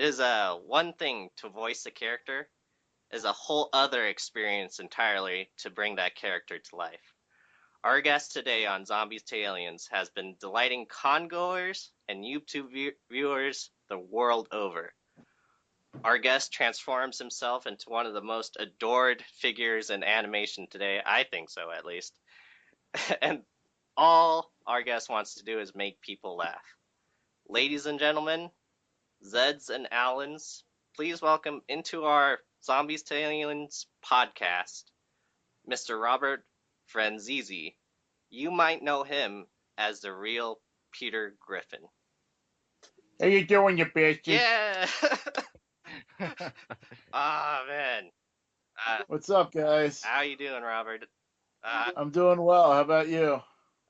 It is one thing to voice a character, is a whole other experience entirely to bring that character to life. Our guest today on Zombies to Aliens has been delighting congoers and YouTube viewers the world over. Our guest transforms himself into one of the most adored figures in animation today. I think so, at least. And all our guest wants to do is make people laugh. Ladies and gentlemen, Zeds and Allens, please welcome into our Zombies to Aliens podcast, Mr. Robert Franzese. You might know him as the real Peter Griffin. How you doing, you bitches? Yeah! Ah, man. What's up, guys? How you doing, Robert? I'm doing well. How about you?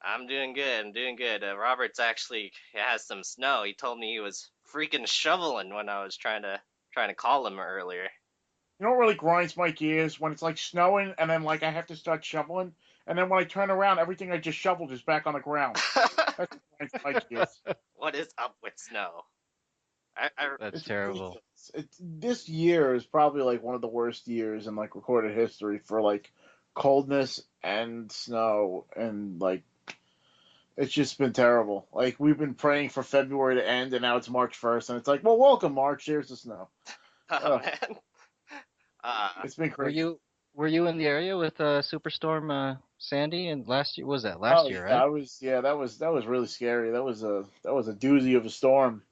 I'm doing good. I'm doing good. Robert's actually has some snow. He told me he was freaking shoveling when I was trying to call him earlier. You know what really grinds my gears? When it's like snowing and then like I have to start shoveling, and then when I turn around, everything I just shoveled is back on the ground. That's what grinds my gears. What is up with snow? That's It's terrible. ridiculous. This year is probably like one of the worst years in like recorded history for like coldness and snow, and like it's just been terrible. Like we've been praying for February to end, and now it's March 1st, and it's like, well, welcome March. Here's the snow. Oh man. It's been Were crazy. you in the area with Superstorm Sandy and last year? Was that Oh last year, yeah, right? I was. Yeah, that was really scary. That was a doozy of a storm.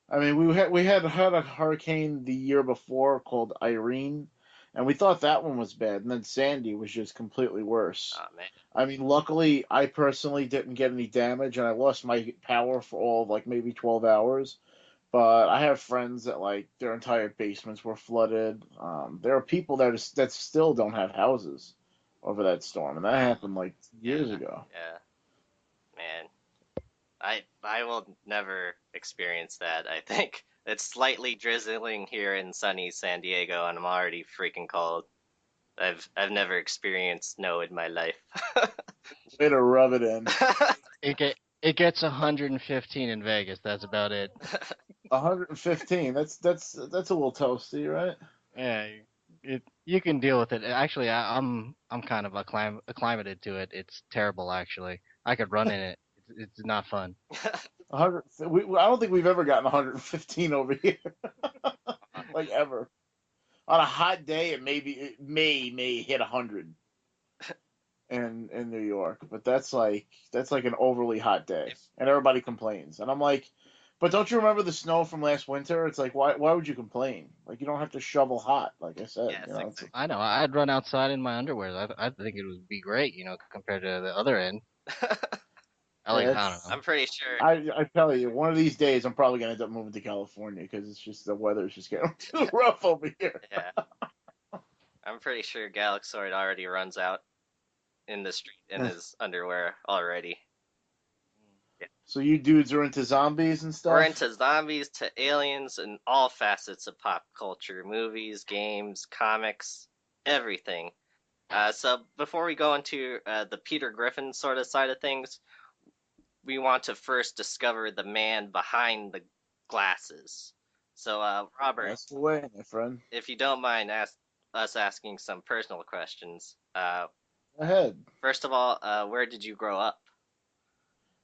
I mean, we had a hurricane the year before called Irene, and we thought that one was bad, and then Sandy was just completely worse. Oh man. I mean, luckily, I personally didn't get any damage, and I lost my power for all of like maybe 12 hours. But I have friends that like their entire basements were flooded. There are people that still don't have houses over that storm, and that happened like years Yeah. ago. Yeah. Man. I will never experience that. I think it's slightly drizzling here in sunny San Diego, and I'm already freaking cold. I've never experienced snow in my life. Way to rub it in. It gets 115 in Vegas. That's about it. 115. That's a little toasty, right? Yeah, you can deal with it. Actually, I'm kind of acclimated to it. It's terrible, actually. I could run in it. It's not fun. 100. I don't think we've ever gotten 115 over here, like ever. On a hot day, it may hit 100 in New York, but that's like an overly hot day, and everybody complains. And I'm like, but don't you remember the snow from last winter? It's like why would you complain? Like you don't have to shovel hot, like I said. Yes, You know, it's I know. I'd run outside in my underwear. I think it would be great, compared to the other end. exactly. I don't it's know. I'm pretty sure. I tell you, one of these days I'm probably gonna end up moving to California because it's just the weather's just getting too rough over here. Yeah, I'm pretty sure Galaxoid already runs out in the street in his underwear already. Yeah. So you dudes are into zombies and We're stuff? into zombies to aliens and all facets of pop culture, movies, games, comics, everything. So before we go into the Peter Griffin sort of side of things, we want to first discover the man behind the glasses. So, Robert, That's the way, my friend. if you don't mind us asking some personal questions, Go ahead. first of all, where did you grow up?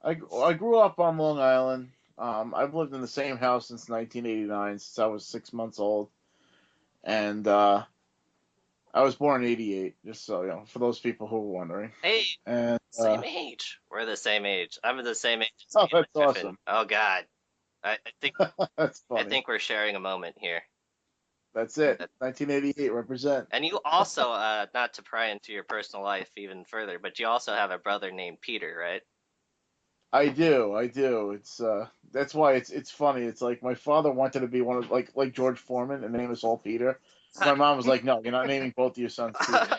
I grew up on Long Island. I've lived in the same house since 1989, since I was 6 months old, and I was born in '88. Just so you know, for those people who were wondering. Hey, And same age. We're the same age. I'm the same age as oh, Peter that's Griffin. awesome. Oh God, I think That's I funny. think we're sharing a moment here. That's it. 1988 represent. And you also, not to pry into your personal life even further, but you also have a brother named Peter, right? I do. I do. It's that's why it's funny. It's like my father wanted to be one of like George Foreman and name us all Peter. My mom was like, "No, you're not naming both of your sons Peter."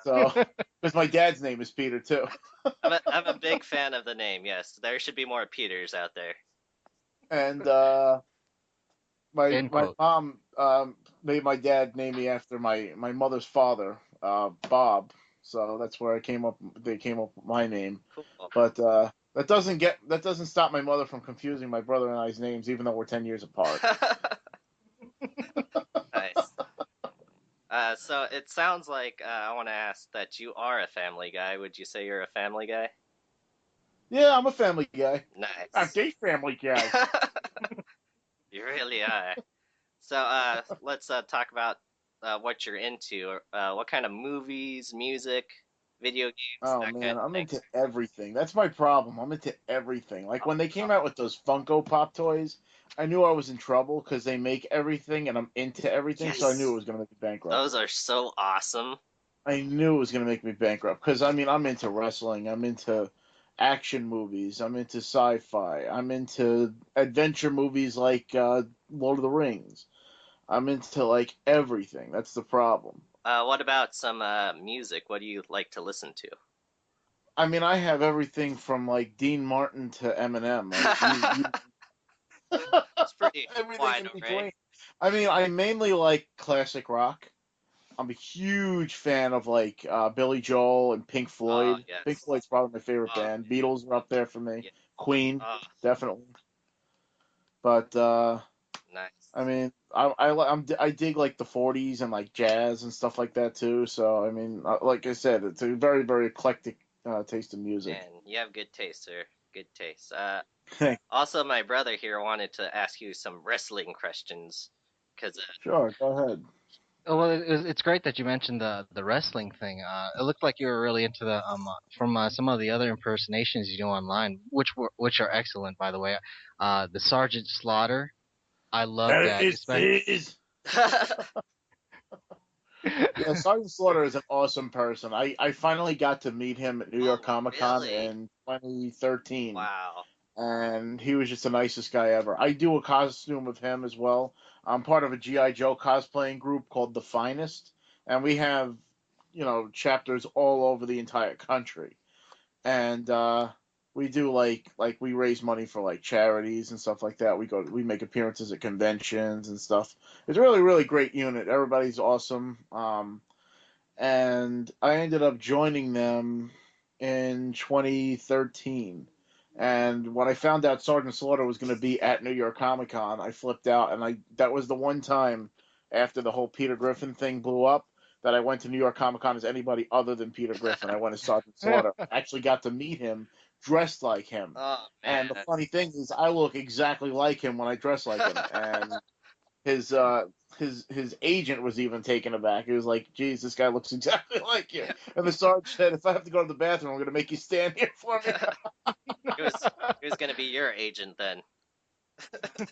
So, because my dad's name is Peter too. I'm a big fan of the name. Yes, there should be more Peters out there. And my Quote. mom made my dad name me after my mother's father, Bob. So that's where I came up. They came up with my name. Cool. But that doesn't stop my mother from confusing my brother and I's names, even though we're 10 years apart. So it sounds like I want to ask that you are a family guy. Would you say you're a family guy? Yeah, I'm a family guy. I'm Nice. a family guy. You really are. So let's talk about what you're into. What kind of movies, music, video games, Oh that kind man, of I'm thing. into everything. That's my problem. I'm into everything. Like when they Oh, came out with those Funko Pop toys, I knew I was in trouble because they make everything and I'm into everything, so I knew it yes, was gonna make me bankrupt. those are so awesome. I knew it was gonna make me bankrupt because I mean I'm into wrestling, I'm into action movies, I'm into sci-fi, I'm into adventure movies like Lord of the Rings. I'm into like everything. That's the problem. What about some music? What do you like to listen to? I mean, I have everything from like Dean Martin to Eminem. Like you It's pretty everything wide in array. between. I mean, I mainly like classic rock. I'm a huge fan of like Billy Joel and Pink Oh Floyd. Pink yes. Floyd's probably my favorite Oh band. Beatles are up there for me. yeah. Queen, Oh, definitely. But I nice. mean, I dig like the '40s and like jazz and stuff like that too. So I mean, like I said, it's a very eclectic taste of music. Man, you have good taste, sir. Good taste. Also, my brother here wanted to ask you some wrestling questions, because Sure, go ahead. Oh, well, it's great that you mentioned the wrestling thing. It looked like you were really into the from some of the other impersonations you do online, which are excellent, by the way. The Sergeant Slaughter, I love that. It Especially, is. Yeah, Sergeant Slaughter is an awesome person. I finally got to meet him at New York oh, Comic Con really? in 2013, Wow. and he was just the nicest guy ever. I do a costume of him as well. I'm part of a GI Joe cosplaying group called The Finest, and we have, chapters all over the entire country. And we do like we raise money for like charities and stuff like that. We make appearances at conventions and stuff. It's a really great unit. Everybody's awesome. And I ended up joining them in 2013. And when I found out Sergeant Slaughter was going to be at New York Comic Con, I flipped out, and I that was the one time after the whole Peter Griffin thing blew up that I went to New York Comic Con as anybody other than Peter Griffin. I went as Sergeant Slaughter. I actually got to meet him dressed like him. Oh And man. the funny thing is, I look exactly like him when I dress like him. And his uh his agent was even taken aback. He was like, "Geez, this guy looks exactly like you." And the sergeant said, "If I have to go to the bathroom, I'm going to make you stand here for me." Who's gonna be your agent then?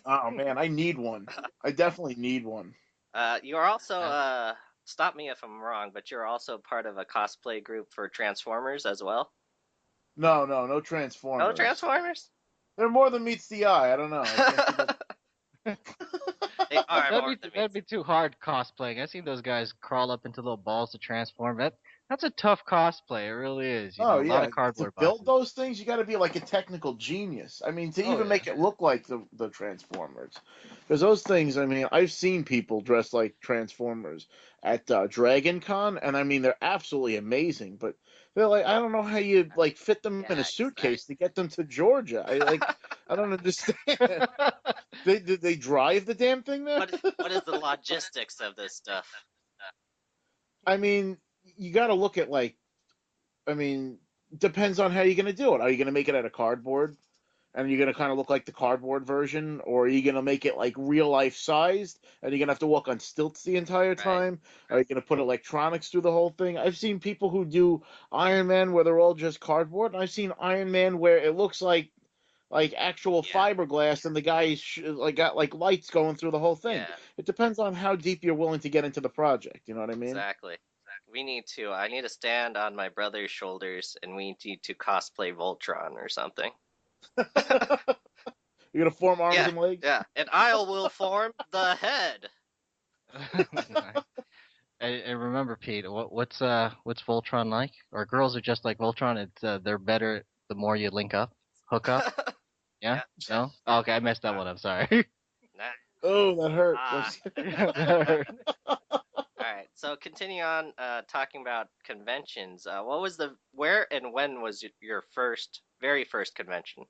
Oh man, I need one. I definitely need one. You are also that, stop me if I'm wrong, but you're also part of a cosplay group for Transformers as well. No No Transformers. Transformers? They're more than meets the eye. I don't know. I can't keep up. They are more than that'd meets. be too hard cosplaying. I've seen those guys crawl up into little balls to transform. That's a tough cosplay. It really is. Oh A lot of yeah, to cardboard build boxes. those things, you got to be like a technical genius. I mean, to Oh even yeah. make it look like the Transformers, because those things. I mean, I've seen people dressed like Transformers at Dragon Con, and I mean, they're absolutely amazing. But they're like, I don't know how you like fit them in a Yeah, suitcase to get them to Georgia. I don't understand. Did they drive the damn thing there? what is the logistics of this stuff? I mean, you got to look at like, I mean, depends on how you're gonna do it. Are you gonna make it out of cardboard? And you're gonna kind of look like the cardboard version, or are you gonna make it like real life sized, and you're gonna have to walk on stilts the entire Right. time? Are you gonna put electronics through the whole thing? I've seen people who do Iron Man where they're all just cardboard, and I've seen Iron Man where it looks like actual Yeah. fiberglass, and the guy like got like lights going through the whole thing. Yeah. It depends on how deep you're willing to get into the project. You know what I mean? Exactly. We need to. I need to stand on my brother's shoulders, and we need to cosplay Voltron or something. You're gonna form arms Yeah. and legs. Yeah. And I will form the head. Nice. And remember, Pete, what's Voltron like? Or girls are just like Voltron. They're better the more you hook up. Yeah? Yeah. Yeah. No? Oh, okay, I messed that Uh, one up. Sorry. nah. Oh, that hurt. Ah. All right. So continue on talking about conventions. Where and when was your very first convention?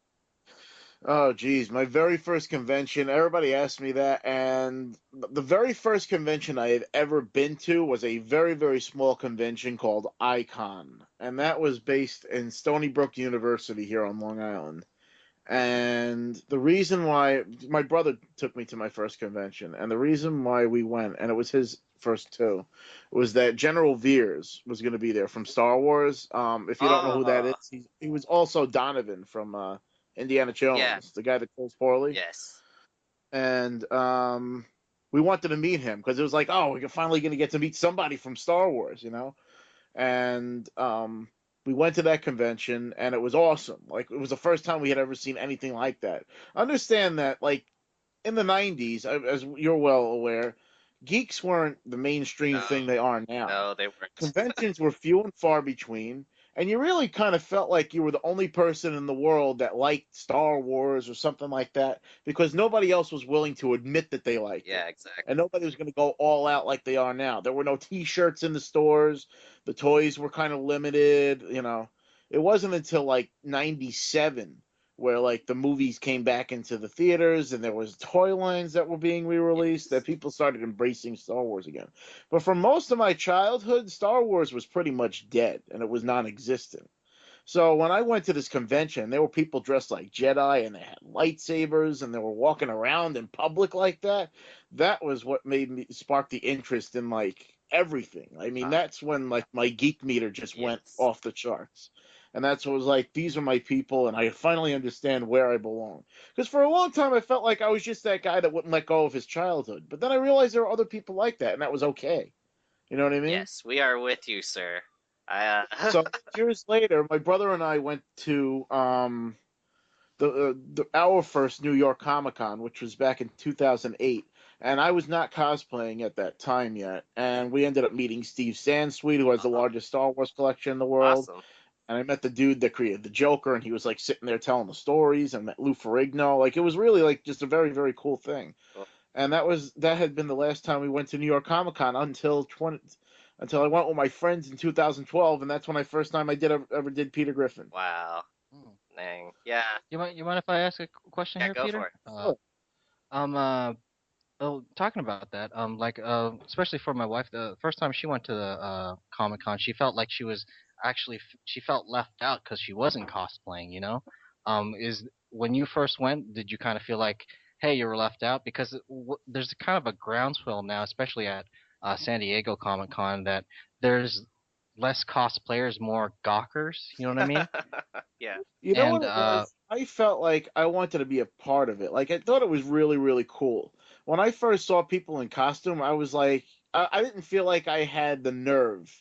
Oh, geez, my very first convention. Everybody asked me that, and the very first convention I had ever been to was a very, very small convention called Icon, and that was based in Stony Brook University here on Long Island. And the reason why my brother took me to my first convention, and the reason why we went, and it was his first too, was that General Veers was going to be there from Star Wars. If you don't know who that Oh, is, he was also Donovan from Indiana yeah, Jones, the guy that kills Paulie. yes. And we wanted to meet him because it was like, oh, we're finally going to get to meet somebody from Star Wars, you know? And we went to that convention and it was awesome. Like it was the first time we had ever seen anything like that. Understand that like in the 90s, as you're well aware, geeks weren't the mainstream No, thing they are now. no, they weren't. Conventions were few and far between, and you really kind of felt like you were the only person in the world that liked Star Wars or something like that because nobody else was willing to admit that they liked it. Yeah, exactly. And nobody was going to go all out like they are now. There were no T-shirts in the stores. The toys were kind of limited. You know, it wasn't until like '97 where like the movies came back into the theaters and there was toy lines that were being re-released that Yes. people started embracing Star Wars again. But for most of my childhood, Star Wars was pretty much dead and it was non-existent. So when I went to this convention, there were people dressed like Jedi and they had lightsabers and they were walking around in public like that. That was what made me spark the interest in like everything. I mean, Uh, that's when like my geek meter just went yes. off the charts. And that's what was like, these are my people, and I finally understand where I belong. Because for a long time, I felt like I was just that guy that wouldn't let go of his childhood. But then I realized there were other people like that, and that was okay. You know what I mean? Yes, we are with you, sir. I So years later, my brother and I went to our first New York Comic Con, which was back in 2008, and I was not cosplaying at that time yet. And we ended up meeting Steve Sansweet, who has the uh, largest Star Wars collection in the world. awesome. And I met the dude that created the Joker, and he was like sitting there telling the stories. And met Lou Ferrigno. Like it was really like just a very very cool thing. Well, And that had been the last time we went to New York Comic Con until I went with my friends in 2012, and that's when I first time I did ever did Peter Griffin. wow. Hmm. Dang. Yeah. You mind if I ask a question Yeah, here, go for Peter? it. Sure. Um, uh, oh, talking about that, especially for my wife, the first time she went to the Comic Con, she felt like she was actually she felt left out because she wasn't cosplaying. You know, is when you first went, did you kind of feel like, hey, you were left out? Because there's kind of a groundswell now, especially at San Diego Comic Con, that there's less cosplayers, more gawkers. You know what I mean? Yeah. You know And what it was? I felt like I wanted to be a part of it. Like I thought it was really, really cool. When I first saw people in costume, I was like, I didn't feel like I had the nerve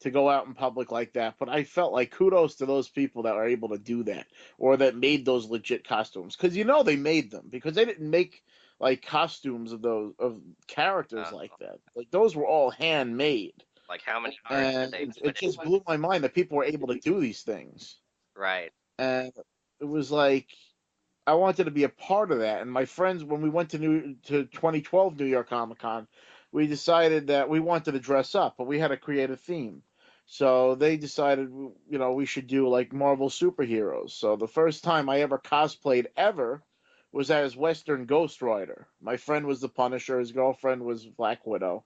to go out in public like that, but I felt like kudos to those people that were able to do that or that made those legit costumes because you know they made them because they didn't make like costumes of those of characters Uh, like that. Like those were all handmade, like how many hours did and they it put in? just blew my mind that people were able to do these things. Right. And it was like I wanted to be a part of that. And my friends, when we went to 2012 New York Comic Con, we decided that we wanted to dress up, but we had to create a theme. So they decided, you know, we should do like Marvel superheroes. So the first time I ever cosplayed ever was as Western Ghost Rider. My friend was the Punisher, his girlfriend was Black Widow,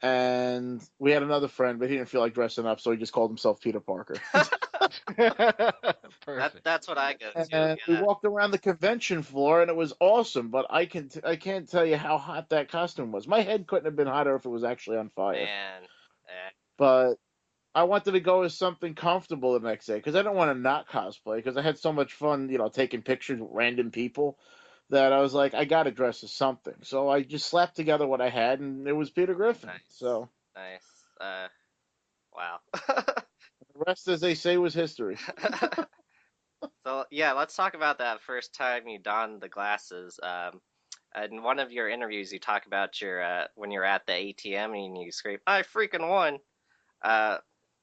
and we had another friend, but he didn't feel like dressing up, so he just called himself Peter Parker. That perfect. that's what I go to. And we Yeah. walked around the convention floor, and it was awesome. But I can't tell you how hot that costume was. My head couldn't have been hotter if it was actually on fire. Man. Eh, But I wanted to go as something comfortable the next day because I didn't want to not cosplay because I had so much fun, you know, taking pictures with random people that I was like, I got to dress as something. So I just slapped together what I had, and it was Peter Griffin. nice. So Nice. Wow. the rest, as they say, was history. So yeah, let's talk about that first time you donned the glasses. In one of your interviews, you talk about your when you're at the ATM and you scream, "I freaking won!" Uh,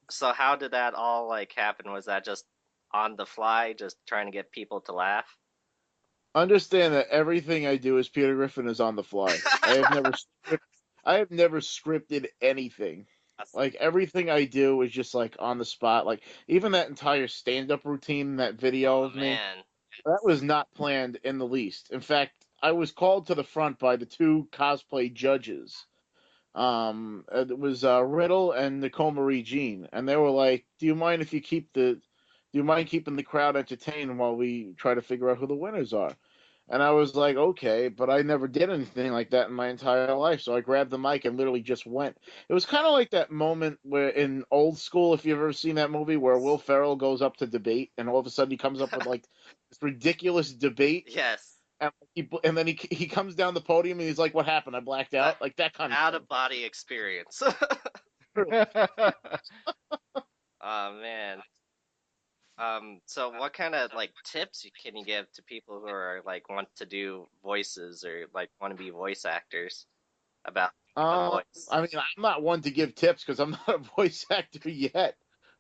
so how did that all like happen? Was that just on the fly, just trying to get people to laugh? Understand that everything I do as Peter Griffin is on the fly. I have never scripted anything. Awesome. Like everything I do is just like on the spot. Like even that entire stand up routine, that video Oh of me, man. That was not planned in the least. In fact, I was called to the front by the two cosplay judges. It was Riddle and Nicole Marie Jean, and they were like, "Do you mind if you do you mind keeping the crowd entertained while we try to figure out who the winners are?" And I was like, "Okay," but I never did anything like that in my entire life, so I grabbed the mic and literally just went. It was kind of like that moment where in Old School, if you've ever seen that movie, where Will Ferrell goes up to debate, and all of a sudden he comes up with like this ridiculous debate Yes. and then he comes down the podium and he's like, "What happened? I blacked That out." Like that kind of out thing. of body experience. Oh man. So what kind of like tips can you give to people who are like want to do voices or like want to be voice actors about a voice? I mean, I'm not one to give tips because I'm not a voice actor yet,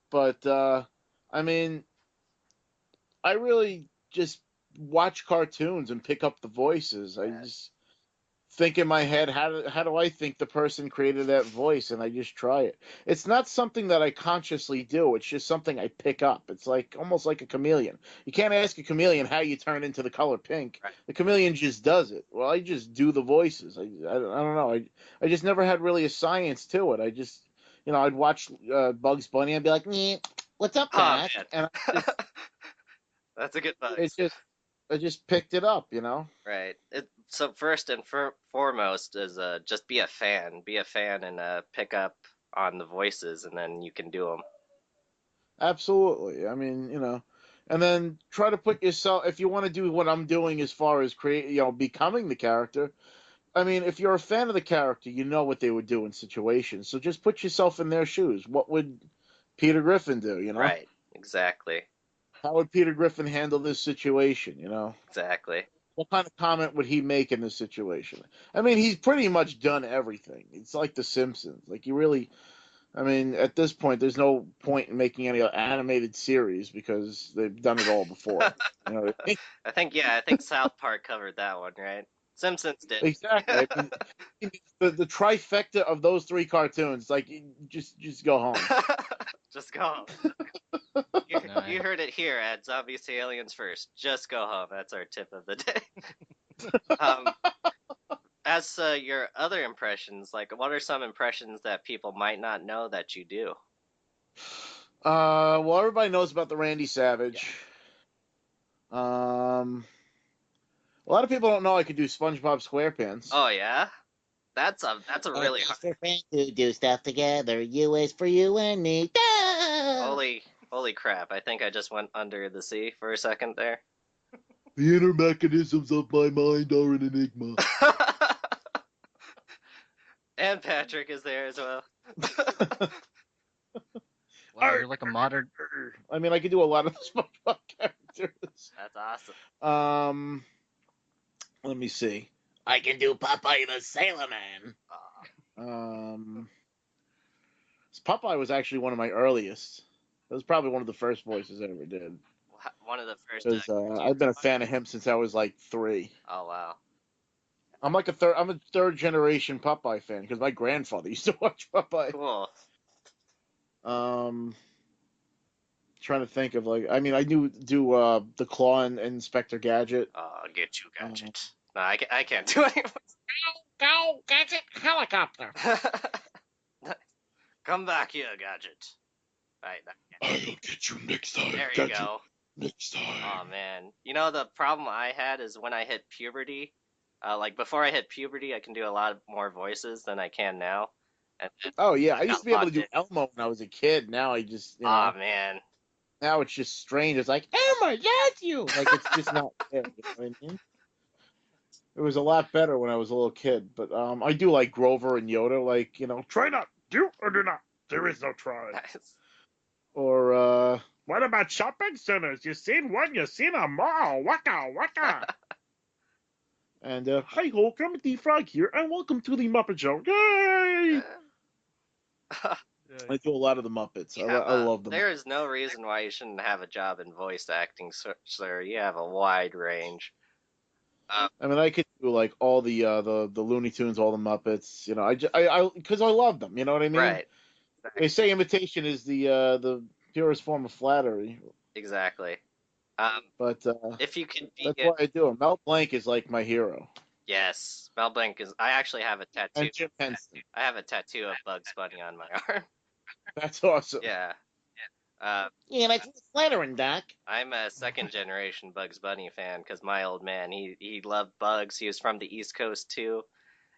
but I mean, I really just watch cartoons and pick up the voices. I Yeah. just think in my head, how do I think the person created that voice, and I just try it. It's not something that I consciously do. It's just something I pick up. It's like almost like a chameleon. You can't ask a chameleon how you turn into the color pink. Right. The chameleon just does it. Well, I just do the voices. I don't know. I just never had really a science to it. I just I'd watch Bugs Bunny and be like, "Nyeh, what's up, Oh Doc?" man. And That's a good it voice. just I just picked it up. Right. So first and foremost is just be a fan. Be a fan and pick up on the voices, and then you can do them. Absolutely. I mean, and then try to put yourself if you want to do what I'm doing as far as becoming the character. I mean, if you're a fan of the character, you know what they would do in situations. So just put yourself in their shoes. What would Peter Griffin do? Right. Exactly. How would Peter Griffin handle this situation? Exactly. What kind of comment would he make in this situation? I mean, he's pretty much done everything. It's like The Simpsons. Like you really I mean, at this point, there's no point in making any animated series because they've done it all before. You know what I mean? I think South Park covered that one, right? Simpsons did. Exactly. I mean, the trifecta of those three cartoons, like, just go home. Just go home. You Nice. heard it here at Zombies to Aliens First. Just go home. That's our tip of the day. um, as your other impressions, like what are some impressions that people might not know that you do? Well, everybody knows about the Randy Yeah. Savage. A lot of people don't know I could do SpongeBob SquarePants. Oh yeah, that's a And really hard. Mr. Friends who do stuff together. You is for you and me. Da! Holy crap! I think I just went under the sea for a second there. The inner mechanisms of my mind are an enigma. And Patrick is there as well. Wow, you're like a modern. I mean, I could do a lot of the SpongeBob characters. That's awesome. Let me see. I can do Popeye the Sailor Man. Um, Popeye was actually one of my earliest. It was probably one of the first voices I ever did. One of the first. Because I've been a fan of him since I was like 3. Oh wow. I'm a third generation Popeye fan because my grandfather used to watch Popeye. Cool. Trying to think of I mean, I do the Claw and Inspector Gadget. Get you, Gadget. No, I can't do anyone. Go, Gadget Helicopter. Come back here, Gadget. Right. I'll get you next time. There you go. Next time. Oh man. You know the problem I had is when I hit puberty. Like before I hit puberty, I can do a lot more voices than I can now. And Oh yeah, I got used to be able to locked do in. Elmo when I was a kid. Now I just Oh man. now it's just strange. It's like Elmo, that's you. Like it's just not there. You know what I mean? It was a lot better when I was a little kid, but I do like Grover and Yoda. Like try not, do or do not. There is no try. Nice. Or what about shopping centers? You seen one, you seen them all. Waka waka. And hi ho, Kermit the Frog here, and welcome to the Muppet Show. Yay! I do a lot of the Muppets. I love them. There is no reason why you shouldn't have a job in voice acting, sir. You have a wide range. I mean, I could do like all the Looney Tunes, all the Muppets. Because I love them. You know what I mean? Right. They say imitation is the purest form of flattery. Exactly. Um, But if you could be, that's why I do it. Mel Blanc is like my hero, yes, Mel Blanc is. I actually have a tattoo. and Jim Henson. I have a tattoo of Bugs Bunny on my arm. That's awesome. Yeah. Uh, Yeah, that's flattering, Doc. I'm a second generation Bugs Bunny fan because my old man, he loved bugs. He was from the East Coast too,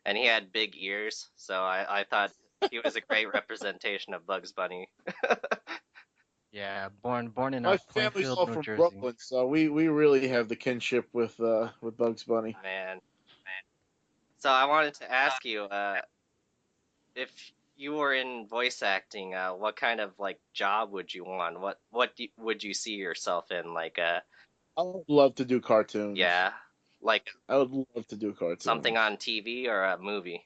and he had big ears, so I thought he was a great representation of Bugs Bunny. Yeah, born in My family's Plainfield, all New from Jersey. Brooklyn, so we really have the kinship with Bugs Bunny. Man. So I wanted to ask you, if you were in voice acting, what kind of like job would you want? Would you see yourself in? Like, I would love to do cartoons. yeah, like I would love to do something cartoons. on TV or a movie.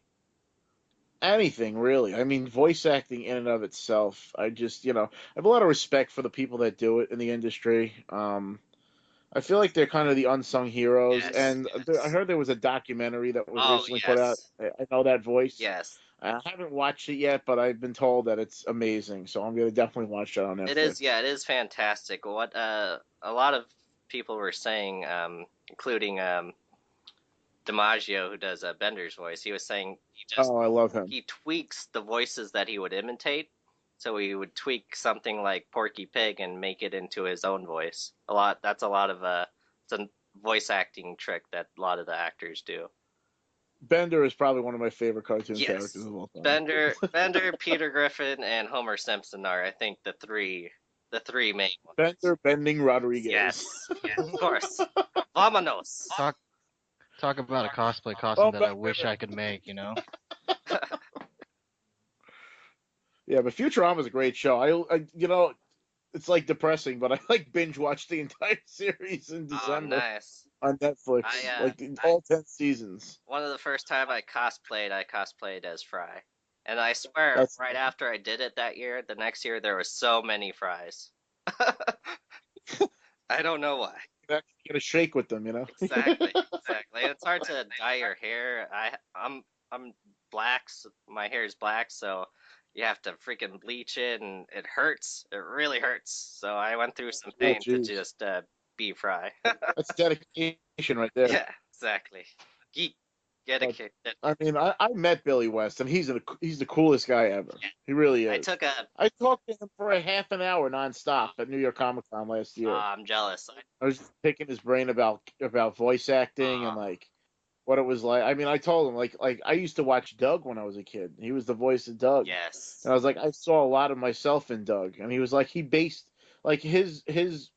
Anything really. I mean, voice acting in and of itself. I just, I have a lot of respect for the people that do it in the industry. I feel like they're kind of the unsung heroes. Yes, And I yes. heard there was a documentary that was Oh, recently put out. yes, I know that voice. yes. I haven't watched it yet, but I've been told that it's amazing. So I'm gonna definitely watch that on It is, Netflix. yeah, it is fantastic. What a lot of people were saying, including DiMaggio, who does Bender's voice, he was saying Oh, I love him. he tweaks the voices that he would imitate. So he would tweak something like Porky Pig and make it into his own voice. That's a lot of it's a voice acting trick that a lot of the actors do. Bender is probably one of my favorite cartoon characters Yes. of all time. Bender, Peter Griffin, and Homer Simpson are, I think, the three main ones. Bender Bending Rodriguez. Yes, of course. Vamonos. Talk about a cosplay costume that I but- wish I could make. You know. Yeah, but Futurama is a great show. It's like depressing, but I like binge watch the entire series in Oh, December nice. on Netflix, all 10 seasons. One of the first time I cosplayed as Fry. And I swear, That's right after I did it that year, the next year there were so many Fries. I don't know why. you actually get a shake with them, Exactly, exactly. And it's hard to dye your hair. I'm black, so my hair is black, so you have to freaking bleach it, and it hurts. It really hurts. So I went through some Oh, pain to jeez. just be Fry. That's dedication right there. Yeah, exactly. Geek, get a But, kick. I mean, I met Billy West, and he's the coolest guy ever. He really is. I talked to him for a half an hour nonstop at New York Comic Con last year. I'm jealous. I was just picking his brain about voice acting and like what it was like. I mean, I told him like I used to watch Doug when I was a kid. He was the voice of Doug. Yes. And I was like, I saw a lot of myself in Doug. And he was like, he based like his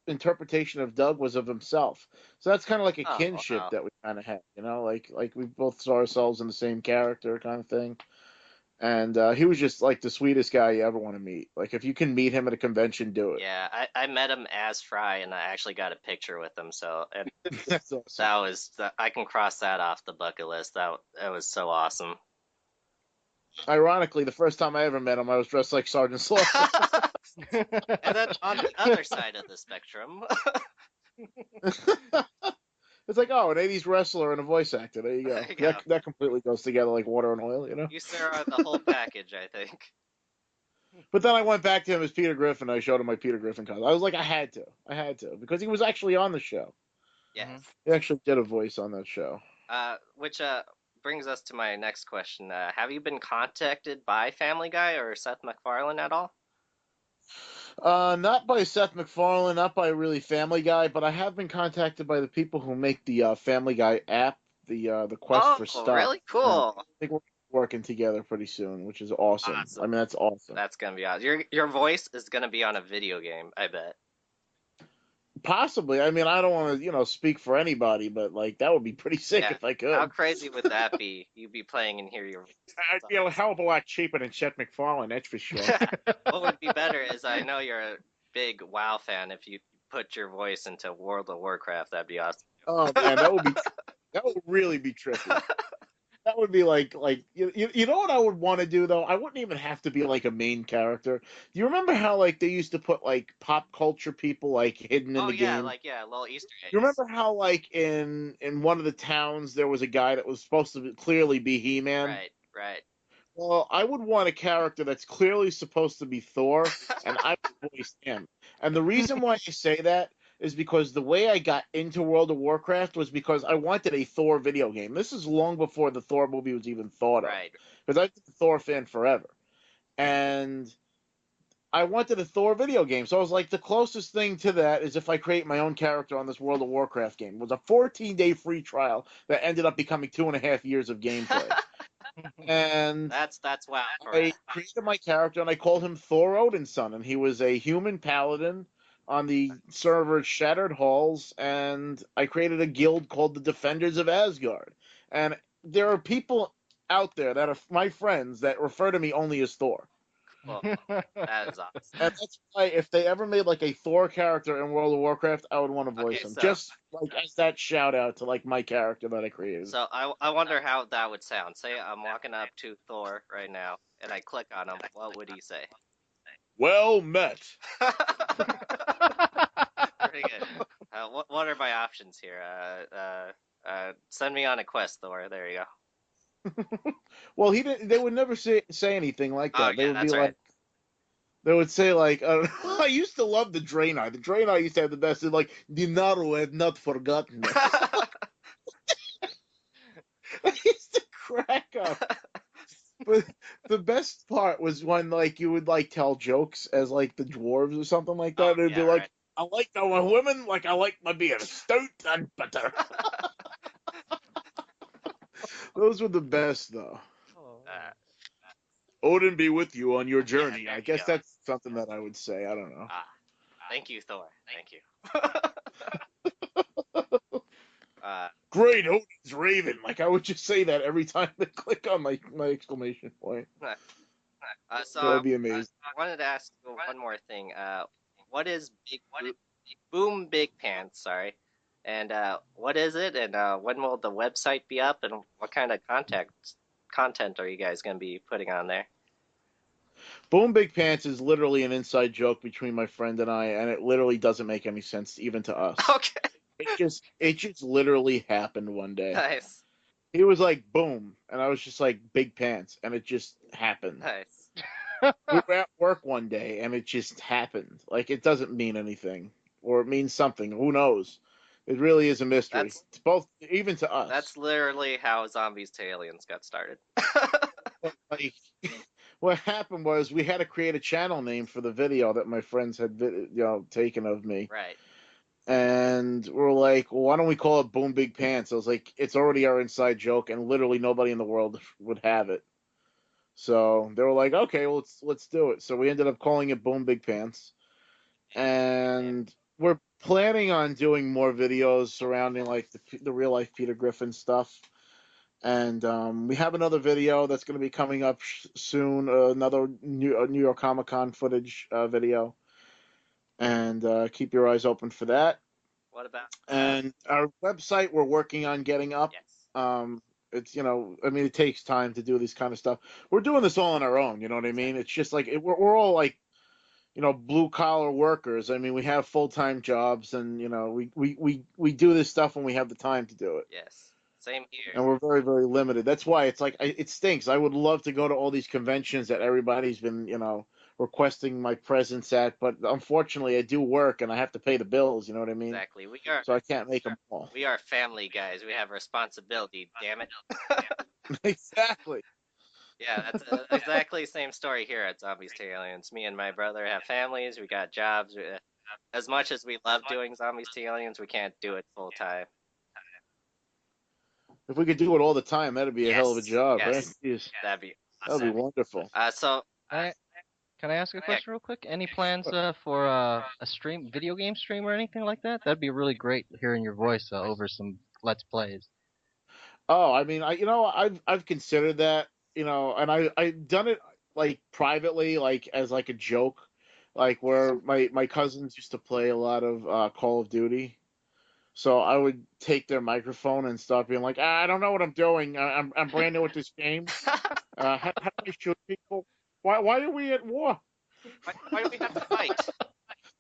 interpretation of Doug was of himself. So that's kind of like a Oh, kinship wow. that we kind of had, like we both saw ourselves in the same character kind of thing. And he was just like the sweetest guy you ever want to meet. Like if you can meet him at a convention, do it. Yeah, I met him as Fry, and I actually got a picture with him. So and That's awesome. I can cross that off the bucket list. That was so awesome. Ironically, the first time I ever met him, I was dressed like Sergeant Slaughter. And then on the other side of the spectrum, It's like, oh, an 80s wrestler and a voice actor. There you go. There you go. That completely goes together like water and oil, you sir are the whole package, I think. But then I went back to him as Peter Griffin. I showed him my Peter Griffin costume. I was like, I had to, because he was actually on the show. Yes. He actually did a voice on that show. Which brings us to my next question. Have you been contacted by Family Guy or Seth MacFarlane at all? Not by Seth MacFarlane, not by really Family Guy, but I have been contacted by the people who make the Family Guy app, the Quest for Stuff. Really cool. I think we're working together pretty soon, which is awesome. Awesome. I mean, that's awesome. That's gonna be awesome. Your voice is gonna be on a video game, I bet. Possibly. I mean, I don't want to, speak for anybody, but like that would be pretty sick Yeah. if I could. How crazy would that be? You'd be playing and hear your voice. I'd be a hell of a lot cheaper than Chet MacFarlane, that's for sure. What would be better is I know you're a big WoW fan. If you put your voice into World of Warcraft, that'd be awesome. Oh man, that would really be tricky. That would be like you know what I would want to do though? I wouldn't even have to be like a main character. Do you remember how like they used to put like pop culture people like hidden in the game? Little Easter eggs. You remember how like in one of the towns there was a guy that was supposed to clearly be He-Man? Right. Well, I would want a character that's clearly supposed to be Thor, and I would voice him. And the reason why I say that is because the way I got into World of Warcraft was because I wanted a Thor video game. This is long before the Thor movie was even thought of. Right. Because I've been a Thor fan forever. And I wanted a Thor video game. So I was like, the closest thing to that is if I create my own character on this World of Warcraft game. It was a 14-day free trial that ended up becoming 2.5 years of gameplay. And That's wow for I us. created my character and I called him Thor Odinson, and he was a human paladin on the server Shattered Halls, and I created a guild called the Defenders of Asgard. And there are people out there that are my friends that refer to me only as Thor. Cool. That is awesome. And that's why if they ever made like a Thor character in World of Warcraft, I would want to voice Okay, him. so- Just like as that shout out to like my character that I created. So I wonder how that would sound. Say I'm walking up to Thor right now, and I click on him. What would he say? Well met. Pretty good. What are my options here? Send me on a quest, Thor. There you go. Well, he didn't. They would never say anything like that. Oh They yeah, would be that's like, right. they would say like, I used to love the Draenei. The Draenei used to have the best. They're like, Dinaro had not forgotten us. I used to crack up. But the best part was when like you would like tell jokes as like the dwarves or something like that. Oh, It'd be yeah, like, right. I like our women like I like my beer, stout and butter. Those were the best though. Uh, Odin be with you on your journey. there I you guess go. that's something that I would say. I don't know. Thank you, Thor. Thank you. Great, Odin's Raven. Like I would just say that every time they click on my exclamation point. So That'd be amazing. I wanted to ask you one more thing. What is Boom Big Pants? Sorry, and what is it? And when will the website be up? And what kind of content are you guys going to be putting on there? Boom Big Pants is literally an inside joke between my friend and I, and it literally doesn't make any sense even to us. Okay, It just literally happened one day. nice, He was like boom, and I was just like big pants, and it just happened. nice. We were at work one day, and it just happened. Like it doesn't mean anything, or it means something. Who knows? It really is a mystery. That's- It's both, even to us. That's literally how Zombies to Aliens got started. Like, what happened was we had to create a channel name for the video that my friends had taken of me, Right. and we're like, well, why don't we call it Boom Big Pants? I was like, it's already our inside joke, and literally nobody in the world would have it. So they were like, okay, well, let's do it. So we ended up calling it Boom Big Pants, and we're planning on doing more videos surrounding like the real life Peter Griffin stuff. And we have another video that's going to be coming up soon. Another New York Comic Con footage video, and keep your eyes open for that. What about? And our website we're working on getting up. Yes. It's I mean, it takes time to do this kind of stuff. We're doing this all on our own. You know what I mean? It's just like we're all like blue collar workers. I mean, we have full time jobs, and we do this stuff when we have the time to do it. Yes. Same here. And we're very, very limited. That's why it's like it stinks. I would love to go to all these conventions that everybody's been, requesting my presence at, but unfortunately, I do work and I have to pay the bills. You know what I mean? Exactly. So I can't make them all. We are family guys. We have responsibility. Damn it. Exactly. Yeah, that's exactly the same story here at Zombies to Aliens. Me and my brother have families. We got jobs. As much as we love doing Zombies to Aliens, we can't do it full time. If we could do it all the time, that'd be a hell of a job, yes. right? Jeez, That'd be that'd be wonderful. so. Can I ask a question real quick? Any plans for a video game stream or anything like that? That'd be really great hearing your voice over some Let's Plays. Oh, I mean, I've considered that, and I've done it like privately, like as like a joke, like where my cousins used to play a lot of Call of Duty. So I would take their microphone and start being like, I don't know what I'm doing. I'm brand new at this game. How do I shoot people? Why are we at war? Why do we have to fight?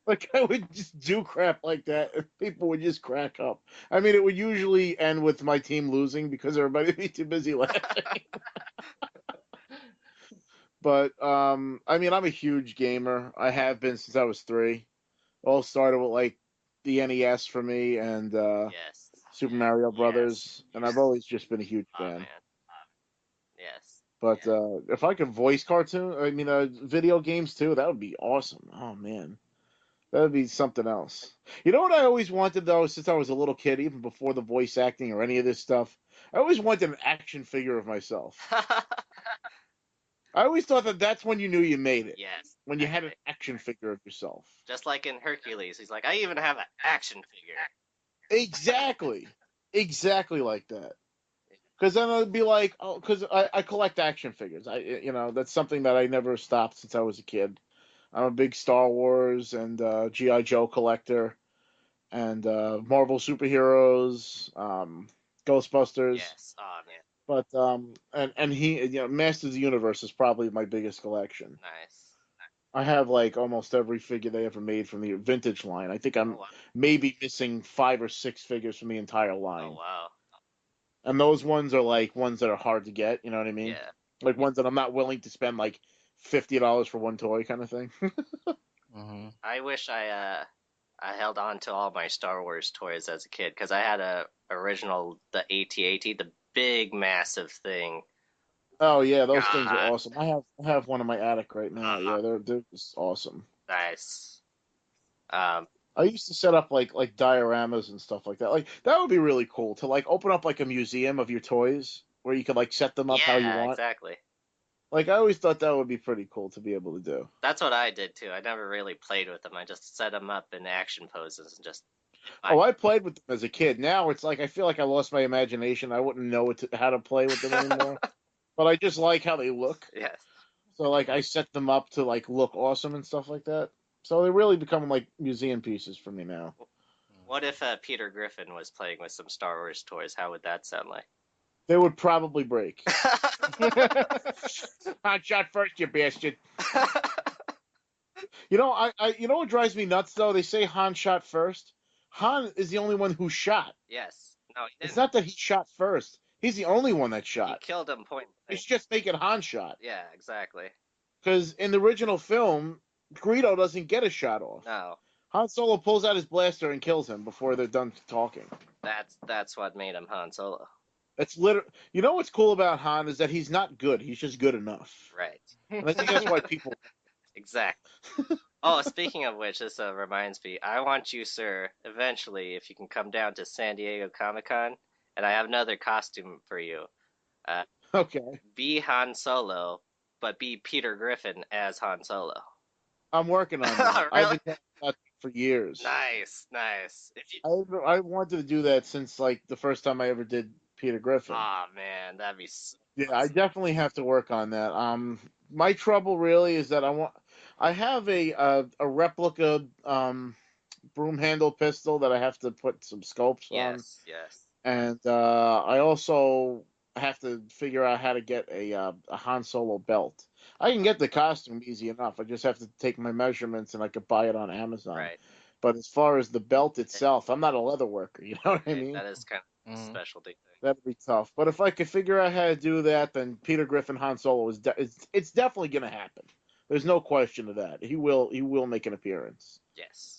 Like I would just do crap like that, and people would just crack up. I mean, it would usually end with my team losing because everybody would be too busy laughing. But I mean, I'm a huge gamer. I have been since I was 3. All started with like the NES for me, and Yes. Super Mario Yes. Brothers, and I've always just been a huge Oh fan. man. Yes. But if I could voice video games too, that would be awesome. Oh man, that would be something else. You know what I always wanted though, since I was a little kid, even before the voice acting or any of this stuff, I always wanted an action figure of myself. I always thought that that's when you knew you made it, Yes. when you had an action figure of yourself. Just like in Hercules, he's like, I even have an action figure. Exactly, exactly like that. Because then I'd be like, oh, because I collect action figures. That's something that I never stopped since I was a kid. I'm a big Star Wars and GI Joe collector, and Marvel superheroes, Ghostbusters. Yes. Oh man. But and Masters of the Universe is probably my biggest collection. Nice. I have like almost every figure they ever made from the vintage line. I think Oh I'm wow. maybe missing 5 or 6 figures from the entire Oh line. wow. And those ones are like ones that are hard to get, you know what I mean? Yeah. Like ones that I'm not willing to spend like $50 for one toy kind of thing. Hmm. I wish I held on to all my Star Wars toys as a kid because I had a original the AT-AT, the big massive thing. Oh yeah, those things are God. awesome. I have one in my attic right now. Uh, Yeah, they're just awesome. nice. Um. I used to set up like dioramas and stuff like that. Like that would be really cool to like open up like a museum of your toys where you could like set them up how you Yeah. want. Exactly. Like I always thought that would be pretty cool to be able to do. That's what I did too. I never really played with them. I just set them up in action poses and just. I, Oh, I played with them as a kid. Now it's like I feel like I lost my imagination. I wouldn't know how to play with them anymore. But I just like how they look. yes. So like I set them up to like look awesome and stuff like that. So they really become like museum pieces for me now. What if Peter Griffin was playing with some Star Wars toys? How would that sound like? They would probably break. Hot shot first, you bastard. You know what drives me nuts though? They say Han shot first. Han is the only one who shot. yes. No, he It's didn't. not that he shot first. He's the only one that He shot. killed him point They blank. should just make it Han shot. Yeah, exactly. Because in the original film, Greedo doesn't get a shot off. No, Han Solo pulls out his blaster and kills him before they're done talking. that's what made him Han Solo. That's literally. You know what's cool about Han is that he's not good. He's just good enough. Right. And I think that's why people. Exactly. Oh, speaking of which, this reminds me. I want you, sir, eventually, if you can come down to San Diego Comic-Con, and I have another costume for you. Uh, Okay. be Han Solo, but be Peter Griffin as Han Solo. I'm working on that. I've Really? been talking about that for years. Nice, nice. If you, I wanted to do that since like the first time I ever did Peter Griffin. oh man, that'd be so Yeah, I awesome. definitely have to work on that. My trouble really is that I have a replica broom handle pistol that I have to put some scopes on, Yes, yes. and I also have to figure out how to get a Han Solo belt. I can get the costume easy enough. I just have to take my measurements and I could buy it on Amazon. Right, But as far as the belt itself, I'm not a leather worker. You know what I right. mean? That is kind of a Hmm. specialty thing. That'd be tough. But if I could figure out how to do that, then Peter Griffin Han Solo it's definitely gonna happen. There's no question of that. He will make an appearance. Yes.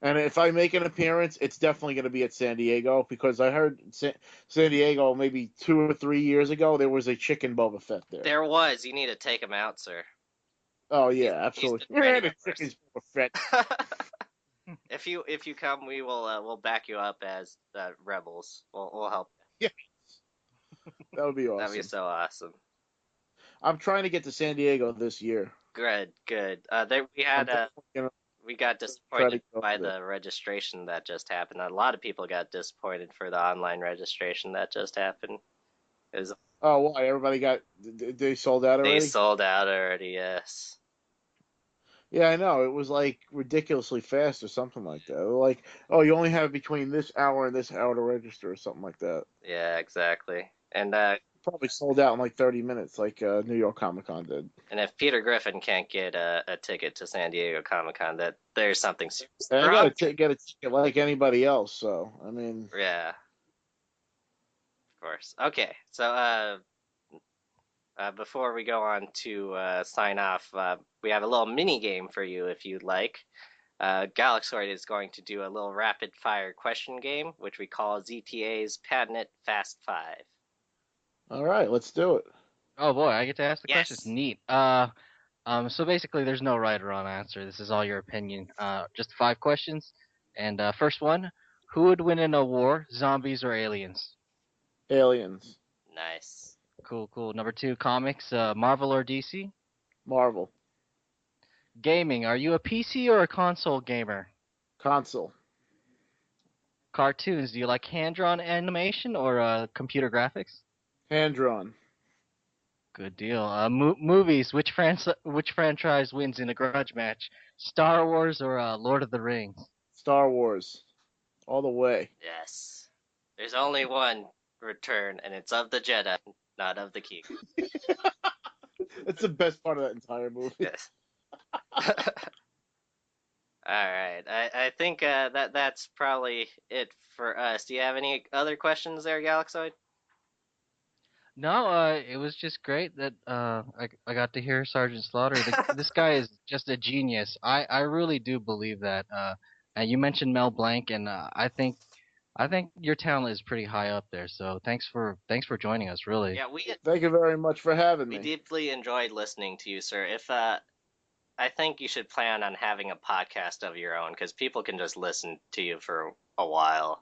And if I make an appearance, it's definitely going to be at San Diego because I heard San Diego maybe 2 or 3 years ago there was a chicken Boba Fett there. There was. You need to take him out, sir. Oh He's yeah, he's the absolutely. training The horse. chicken's Boba Fett. If you come, we'll back you up as rebels. We'll help. Yeah, that would be That'd be awesome. so awesome. I'm trying to get to San Diego this year. Good, good. There we I'm had definitely gonna we got try to disappointed go by there. the registration that just happened. A lot of people got disappointed for the online registration that just happened. It was, Oh, why? Everybody they sold out they already? sold out already. Yes. Yeah, I know. It was like ridiculously fast or something like that. Like, oh, you only have between this hour and this hour to register or something like that. Yeah, exactly. Probably sold out in like 30 minutes, like New York Comic Con did. And if Peter Griffin can't get a ticket to San Diego Comic Con, that there's something seriously And I wrong. get a ticket like anybody else. So I mean, Yeah, of course. Okay, so before we go on to sign off, we have a little mini game for you if you'd like. Galaxoid is going to do a little rapid fire question game, which we call ZTA's Patent Fast Five. All right, let's do it. Oh boy, I get to ask the questions. Yes. Neat. So basically, there's no right or wrong answer. This is all your opinion. Just 5 questions. And first one, who would win in a war, zombies or aliens? Aliens, Nice. Cool, cool. Number 2, comics, Marvel or DC? Marvel, Gaming, are you a PC or a console gamer? console, Cartoons, do you like hand-drawn animation or computer graphics? hand drawn, Good deal. Movies, which franchise wins in a grudge match? Star Wars or Lord of the Rings? Star Wars, all the way. Yes. There's only one return, and it's of the Jedi, not of the King. That's the best part of that entire movie. Yes. All right. I think that's probably it for us. Do you have any other questions there, Galaxoid? No, it was just great that I got to hear Sergeant Slaughter. This guy is just a genius. I really do believe that. And you mentioned Mel Blanc, and I think your talent is pretty high up there. So thanks for joining us. Really. Yeah, we Thank you very much for having we me. deeply enjoyed listening to you, sir. If I think you should plan on having a podcast of your own because people can just listen to you for a while.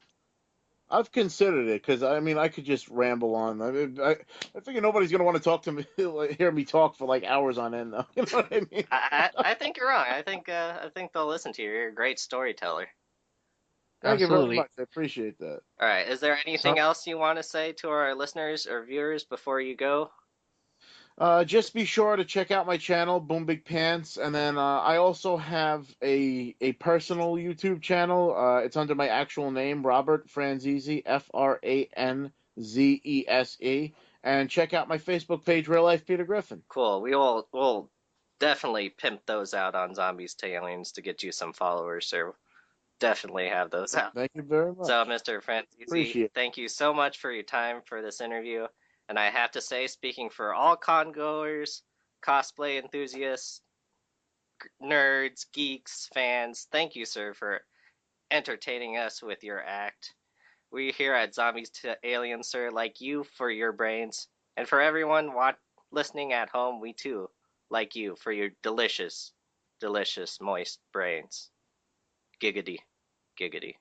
I've considered it because I mean I could just ramble on. I figure nobody's gonna want to talk to me, like, hear me talk for like hours on end, though. You know what I mean? I think you're wrong. I think they'll listen to you. You're a great storyteller. Thank you very Absolutely. much. I appreciate that. All right. Is there So anything else you want to say to our listeners or viewers before you go? Just be sure to check out my channel, Boom Big Pants, and then I also have a personal YouTube channel. It's under my actual name, Robert Franzese, Franzese, and check out my Facebook page, Real Life Peter Griffin. Cool. We'll definitely pimp those out on Zombies to Aliens to get you some followers, sir. Definitely have those out. Thank you very So, much. Mr. Franzese, Appreciate it. thank you so much for your time for this interview. And I have to say, speaking for all con goers, cosplay enthusiasts, nerds, geeks, fans, thank you, sir, for entertaining us with your act. We here at Zombies to Aliens, sir, like you for your brains. And for everyone listening at home, we too like you for your delicious, delicious, moist brains. Giggity. Giggity.